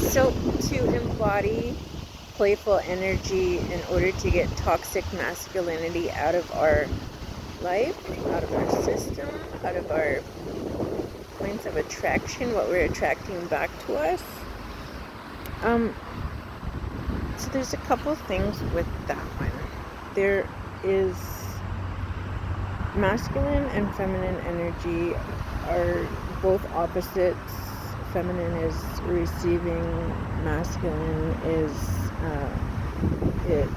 So to embody playful energy in order to get toxic masculinity out of our life, out of our system, out of our points of attraction, what we're attracting back to us. Um, so there's a couple things with that one. There is masculine and feminine energy are both opposites. Feminine is receiving, masculine is it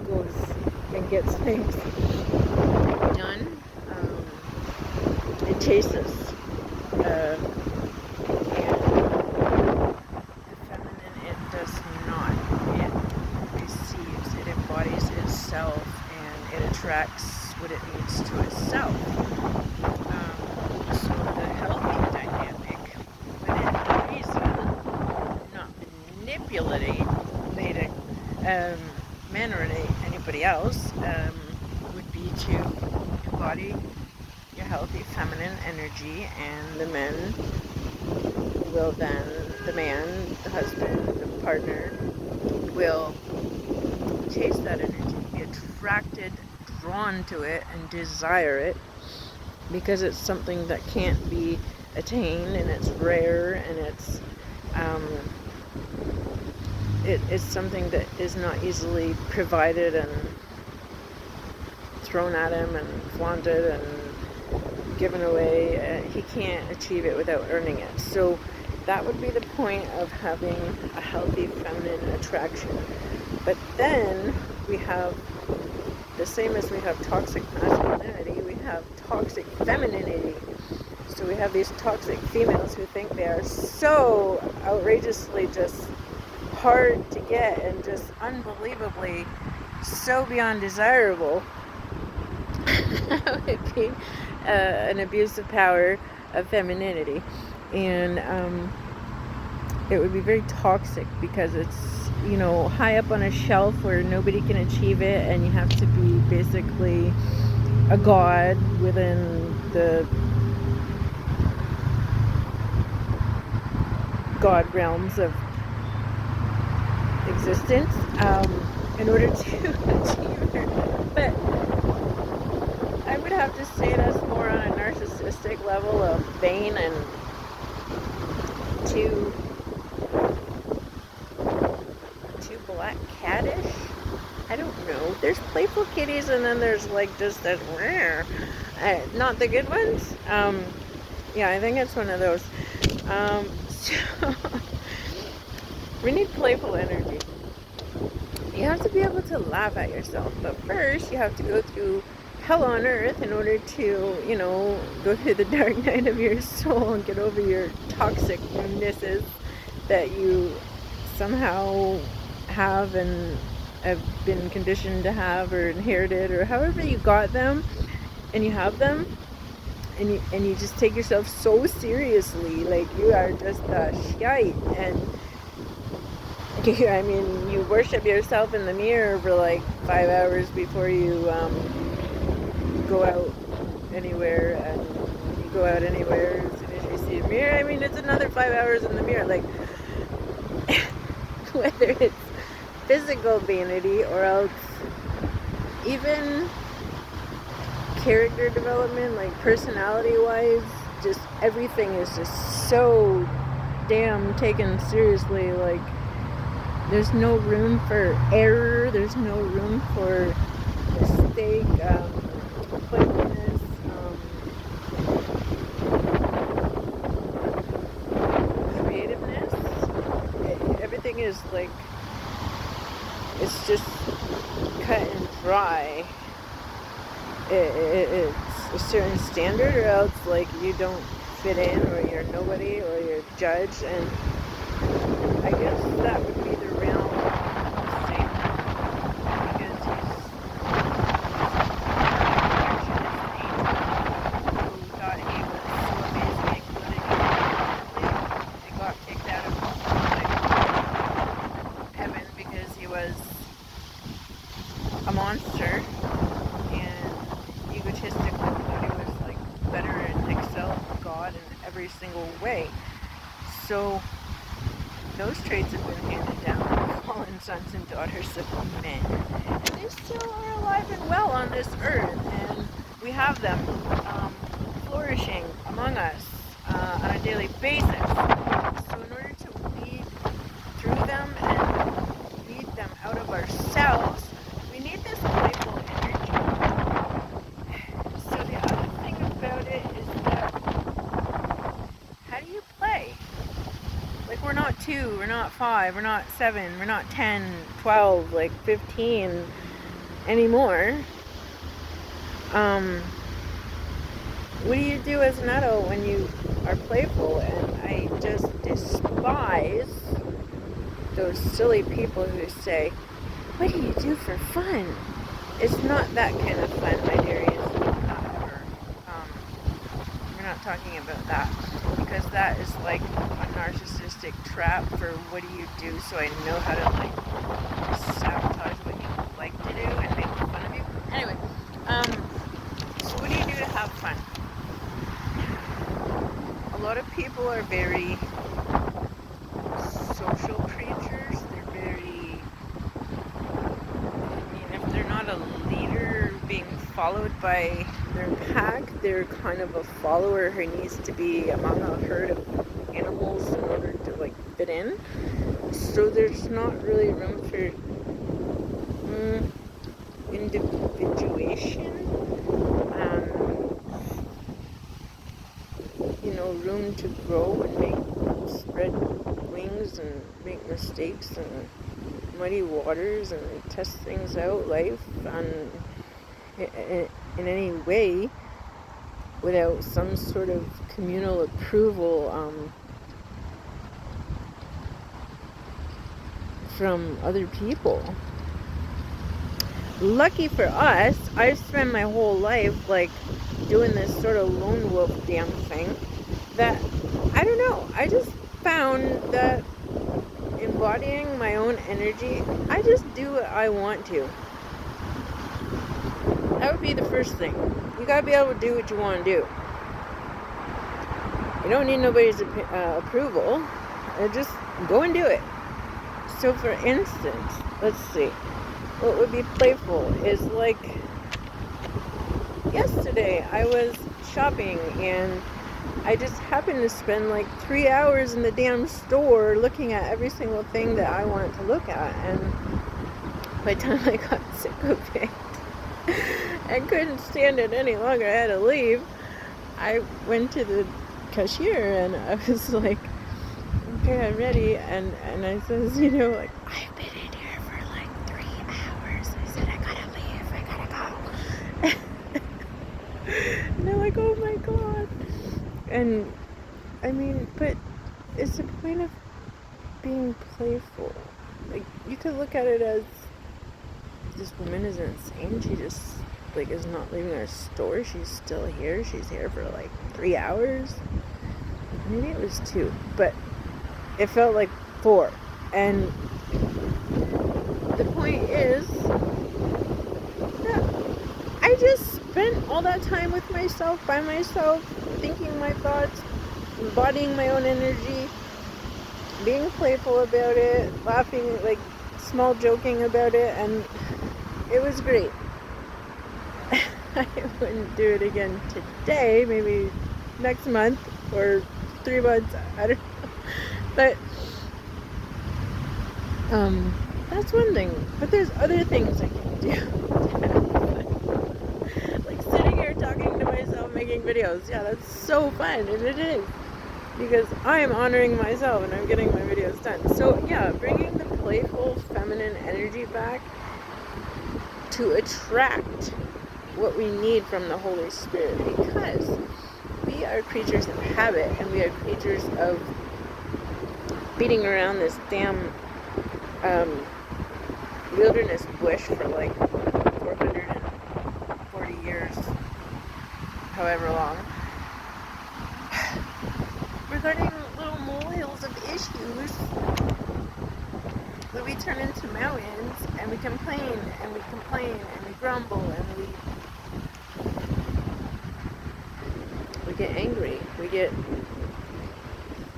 goes and gets things done. It chases. And the feminine, it does not. It receives. It embodies itself and it attracts what it needs to itself. So the healthy dynamic, when it reason, not manipulating men or anybody else, would be to embody your healthy feminine energy, and the men will then, the man, the husband, the partner, will chase that energy, be attracted, drawn to it, and desire it, because it's something that can't be attained, and it's rare, and it's something that is not easily provided and thrown at him and flaunted and given away. He can't achieve it without earning it. So that would be the point of having a healthy feminine attraction. But then we have, the same as we have toxic masculinity, we have toxic femininity. So we have these toxic females who think they are so outrageously just hard to get and just unbelievably so beyond desirable. That would be an abuse of power of femininity. And it would be very toxic because it's, high up on a shelf where nobody can achieve it, and you have to be basically a god within the god realms of existence in order to achieve it. But I would have to say that's more on a narcissistic level of vain and too black cattish. I don't know. There's playful kitties, and then there's like just that not the good ones. Yeah, I think it's one of those. So we need playful energy. You have to be able to laugh at yourself, but first you have to go through hell on earth in order to, go through the dark night of your soul and get over your toxicnesses that you somehow have and have been conditioned to have or inherited, or however you got them and you have them, and you just take yourself so seriously, like you are just a shite, and you worship yourself in the mirror for like 5 hours before you go out anywhere, and when you go out anywhere, as soon as you see a mirror, it's another 5 hours in the mirror, like whether it's physical vanity or else even character development, like personality wise, just everything is just so damn taken seriously. Like there's no room for error, there's no room for mistake, playfulness, creativeness. Everything is like, it's just cut and dry. It's a certain standard, or else like you don't fit in, or you're nobody, or you're judged. And I guess that would be the realm of Satan, because he's who thought he was so amazing, including and got kicked out of heaven because he was a monster and egotistical, thought he was like better and excelled God in every single way. So those traits have been handed down, fallen sons and daughters of men. And they still are alive and well on this earth, and we have them flourishing among us on a daily basis. So in order to weed through them and weed them out of ourselves, we need this playful energy. So the other thing about it is that, how do you play? Like, we're not 2, we're not 5, we're not 7, we're not 10, 12, like 15 anymore. What do you do as an adult when you are playful? And I just despise those silly people who say, what do you do for fun? It's not that kind of fun, my dearies. Not ever. We're not talking about that, because that is like a narcissistic trap for what do you do, so I know how to like sabotage what you like to do and make fun of you. Anyway, so what do you do to have fun? A lot of people are very social creatures. They're very, I mean, if they're not a leader being followed by their pack, they're kind of a follower who needs to be among a herd of animals in order to like fit in. So there's not really room for individuation, room to grow and spread wings and make mistakes and muddy waters and test things out, life, in any way without some sort of communal approval from other people. Lucky for us, I've spent my whole life like doing this sort of lone wolf damn thing that, I don't know, I just found that embodying my own energy, I just do what I want to. That would be the first thing. You gotta be able to do what you want to do. You don't need nobody's approval. Just go and do it. So for instance, let's see, what would be playful is like, yesterday I was shopping and I just happened to spend like 3 hours in the damn store looking at every single thing that I wanted to look at, and by the time I got sick of it and couldn't stand it any longer, I had to leave. I went to the cashier and I was like, okay, I'm ready, and I says, like, I've been in here for like 3 hours. I said, I gotta leave, I gotta go. And they're like, oh my god. And I mean, but it's the point of being playful. Like, you could look at it as, this woman is insane. She just like is not leaving her store. She's still here. She's here for like 3 hours. Maybe it was 2, but it felt like 4. And the point is that I just spent all that time with myself, by myself, thinking my thoughts, embodying my own energy, being playful about it, laughing, like small joking about it, and it was great. I wouldn't do it again today, maybe next month or 3 months, I don't know. But that's one thing. But there's other things I can do. Like sitting here talking to myself, making videos. Yeah, that's so fun, and it is. Because I am honoring myself and I'm getting my videos done. So yeah, bringing the playful feminine energy back to attract what we need from the Holy Spirit, because we are creatures of habit, and we are creatures of beating around this damn wilderness bush for like 440 years, however long, regarding little molehills of issues that we turn into mountains, and we complain and we complain and we grumble and we get angry. We get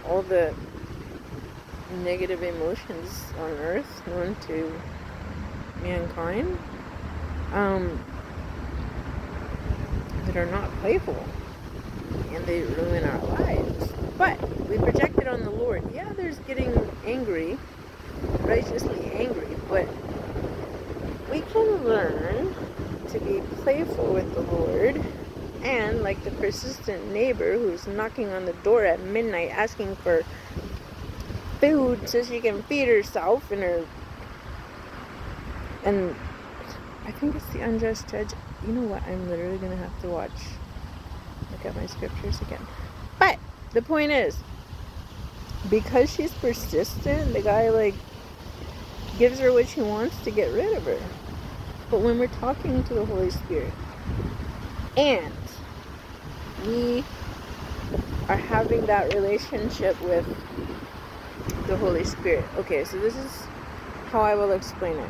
all the negative emotions on earth known to mankind, that are not playful, and they ruin our lives. But we project it on the Lord. Yeah, there's getting angry, righteously angry, but we can learn to be playful with the Lord, and like the persistent neighbor who's knocking on the door at midnight asking for food so she can feed herself and I think it's the unjust judge. You know what? I'm literally gonna have to look at my scriptures again. But the point is, because she's persistent, the guy gives her what she wants to get rid of her. But when we're talking to the Holy Spirit and we are having that relationship with the Holy Spirit. Okay, so this is how I will explain it.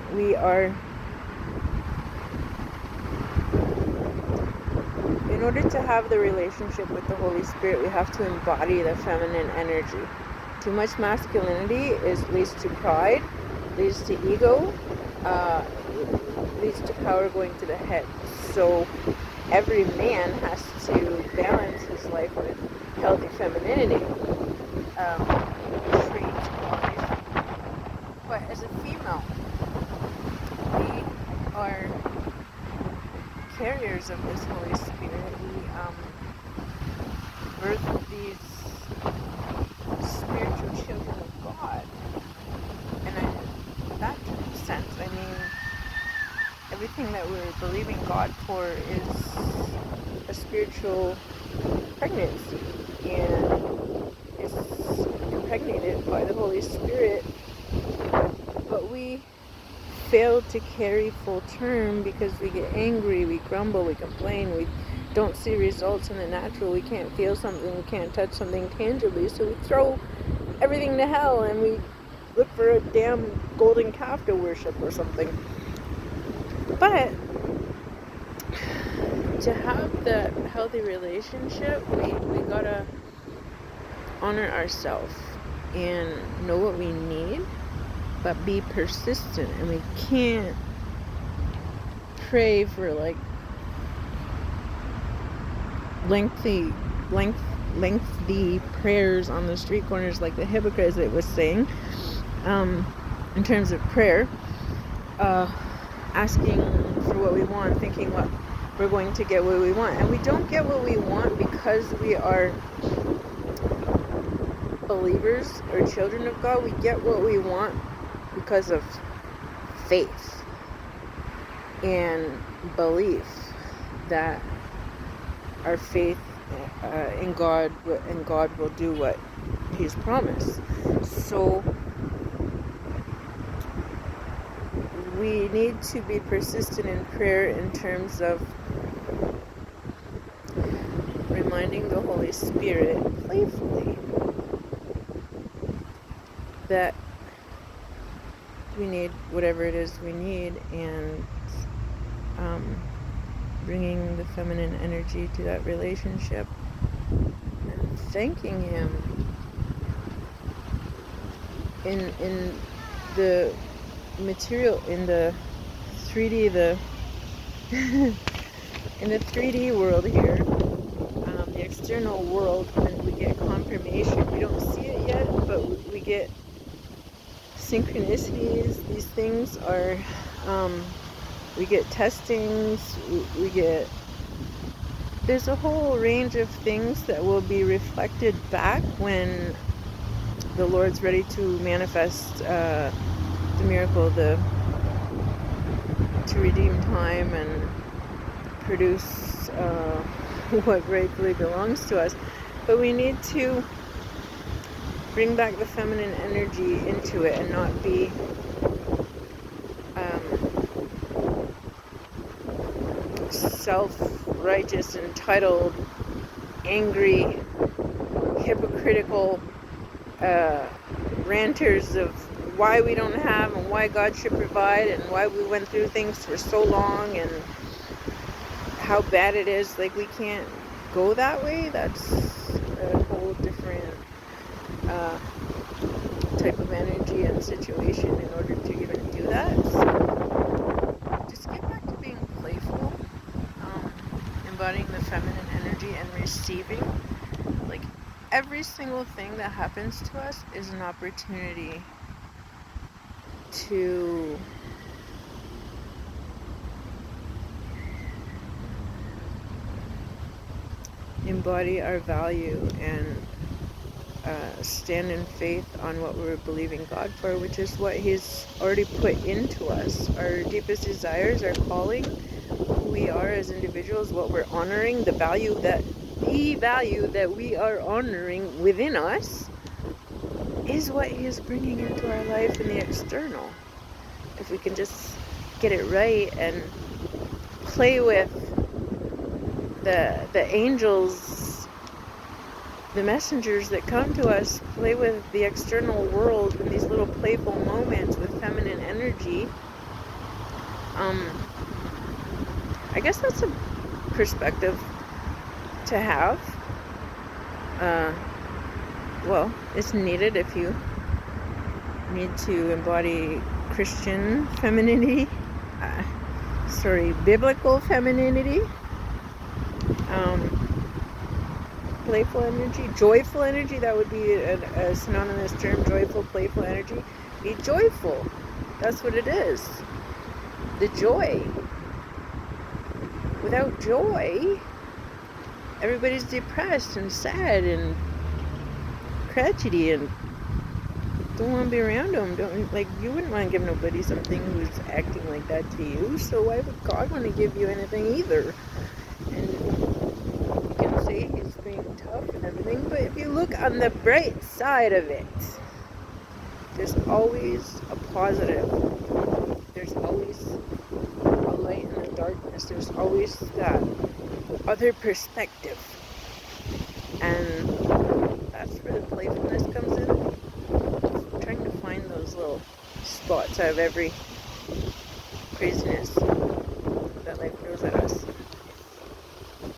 In order to have the relationship with the Holy Spirit, we have to embody the feminine energy. Too much masculinity leads to pride, leads to ego, leads to power going to the head. So every man has to balance his life with healthy femininity, traits, qualities. But as a female, we are carriers of this Holy Spirit. We birth these spiritual children of God. And in that sense, I mean, everything that we're believing God for is a spiritual pregnancy, and it's impregnated by the Holy Spirit, but we fail to carry full term because we get angry, we grumble, we complain, we don't see results in the natural, we can't feel something, we can't touch something tangibly, so we throw everything to hell and we look for a damn golden calf to worship or something. But to have that healthy relationship, we gotta honor ourselves and know what we need, but be persistent. And we can't pray for lengthy prayers on the street corners like the hypocrites it was saying, in terms of prayer, asking for what we want, thinking what we're going to get what we want. And we don't get what we want because we are believers or children of God. We get what we want because of faith and belief that our faith in God, and God will do what He's promised. So we need to be persistent in prayer in terms of reminding the Holy Spirit playfully that we need whatever it is we need, and bringing the feminine energy to that relationship and thanking Him in the material, in the 3D, in the 3D world here, the external world. When we get confirmation, we don't see it yet, but we get synchronicities. These things are, we get testings, there's a whole range of things that will be reflected back when the Lord's ready to manifest the miracle, to redeem time and produce what rightfully belongs to us. But we need to bring back the feminine energy into it and not be self-righteous, entitled, angry, hypocritical ranters of why we don't have and why God should provide and why we went through things for so long and how bad it is. Like, we can't go that way. That's a whole different type of every single thing that happens to us is an opportunity to embody our value and stand in faith on what we're believing God for, which is what He's already put into us. Our deepest desires, our calling, who we are as individuals, what we're honoring, the value that we are honoring within us is what He is bringing into our life in the external. If we can just get it right and play with the angels, the messengers that come to us, play with the external world in these little playful moments with feminine energy. I guess that's a perspective to have. Well, it's needed if you need to embody Christian femininity, biblical femininity, playful energy, joyful energy. That would be a synonymous term. Joyful, playful energy. Be joyful. That's what it is. The joy. Without joy, everybody's depressed and sad and crotchety and don't want to be around them. You wouldn't want to give nobody something who's acting like that to you. So why would God want to give you anything either? And you can say He's being tough and everything, but if you look on the bright side of it, there's always a positive. There's always a light in the darkness. There's always that other perspective. And that's where the playfulness comes in. Trying to find those little spots out of every craziness that life throws at us.